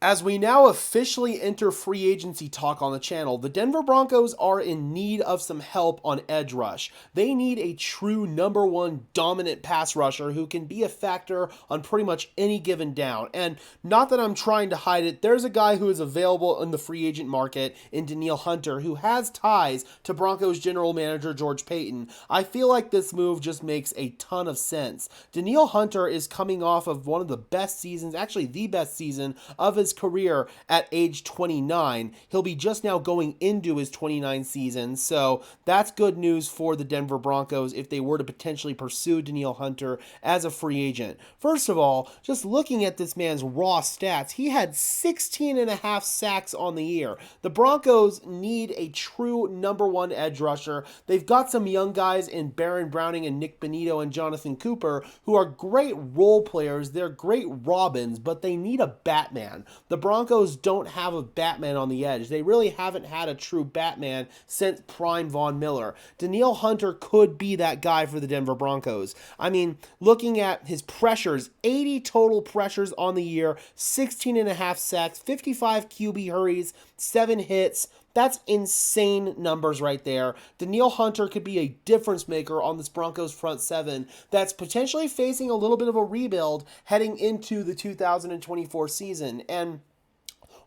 As we now officially enter free agency talk on the channel, the Denver Broncos are in need of some help on edge rush. They need a true number one dominant pass rusher who can be a factor on pretty much any given down. And not that I'm trying to hide it, there's a guy who is available in the free agent market in Danielle Hunter who has ties to Broncos general manager George Paton. I feel like this move just makes a ton of sense. Danielle Hunter is coming off of one of the best seasons, actually the best season of his career at age 29. He'll be just now going into his 29th season, so that's good news for the Denver Broncos if they were to potentially pursue Danielle Hunter as a free agent. First of all, just looking at this man's raw stats, he had 16 and a half sacks on the year. The Broncos need a true number one edge rusher. They've got some young guys in Baron Browning and Nick Benito and Jonathan Cooper who are great role players. They're great Robins, but they need a Batman. The Broncos don't have a Batman on the edge. They really haven't had a true Batman since prime Von Miller. Danielle Hunter could be that guy for the Denver Broncos. I mean, looking at his pressures, 80 total pressures on the year, 16 and a half sacks, 55 QB hurries, 7 hits. That's insane numbers right there. Danielle Hunter could be a difference maker on this Broncos front seven that's potentially facing a little bit of a rebuild heading into the 2024 season. And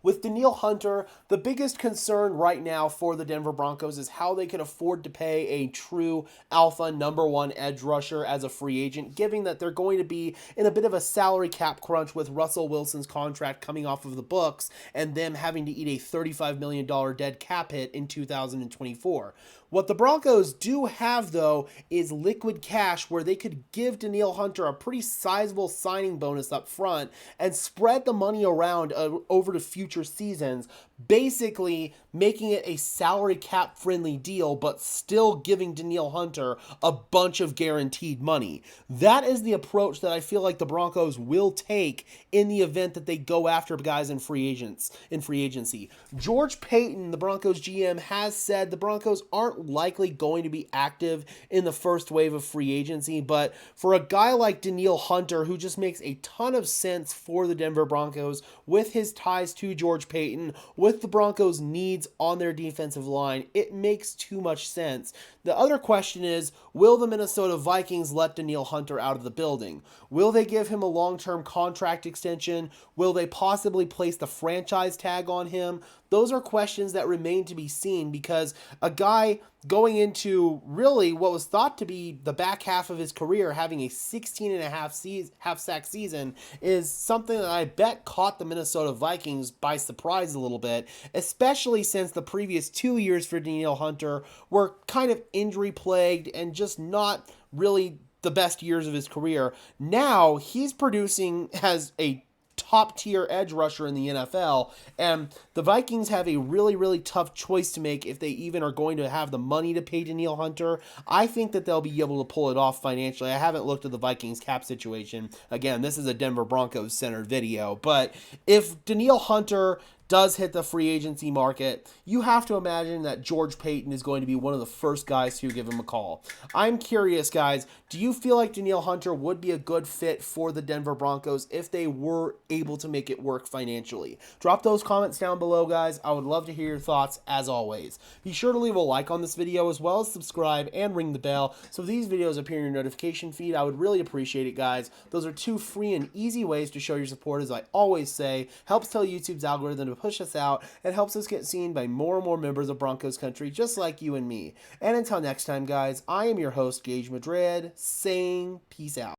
with Danielle Hunter, the biggest concern right now for the Denver Broncos is how they can afford to pay a true alpha number one edge rusher as a free agent, given that they're going to be in a bit of a salary cap crunch with Russell Wilson's contract coming off of the books and them having to eat a $35 million dead cap hit in 2024. What the Broncos do have, though, is liquid cash where they could give Danielle Hunter a pretty sizable signing bonus up front and spread the money around over to future seasons, basically making it a salary cap friendly deal, but still giving Danielle Hunter a bunch of guaranteed money. That is the approach that I feel like the Broncos will take in the event that they go after guys in free agency. George Paton, the Broncos GM, has said the Broncos aren't likely going to be active in the first wave of free agency, but for a guy like Danielle Hunter, who just makes a ton of sense for the Denver Broncos with his ties to George Paton, with the Broncos' needs on their defensive line, it makes too much sense. The other question is, will the Minnesota Vikings let Danielle Hunter out of the building? Will they give him a long-term contract extension? Will they possibly place the franchise tag on him? Those are questions that remain to be seen because a guy going into really what was thought to be the back half of his career, having a 16 and a half sack season, is something that I bet caught the Minnesota Vikings by surprise a little bit, especially since the previous 2 years for Danielle Hunter were kind of injury plagued and just not really the best years of his career. Now he's producing as a top tier edge rusher in the NFL, and the Vikings have a really, really tough choice to make if they even are going to have the money to pay Danielle Hunter. I think that they'll be able to pull it off financially. I haven't looked at the Vikings cap situation. Again, this is a Denver Broncos centered video, but if Danielle Hunter does hit the free agency market, you have to imagine that George Paton is going to be one of the first guys to give him a call. I'm curious, guys, do you feel like Danielle Hunter would be a good fit for the Denver Broncos if they were able to make it work financially? Drop those comments down below, guys. I would love to hear your thoughts as always. Be sure to leave a like on this video as well as subscribe and ring the bell so if these videos appear in your notification feed. I would really appreciate it, guys. Those are two free and easy ways to show your support, as I always say. Helps tell YouTube's algorithm to push us out and helps us get seen by more and more members of Broncos country just like you and me. And until next time, guys, I am your host, Gage Madrid, saying peace out.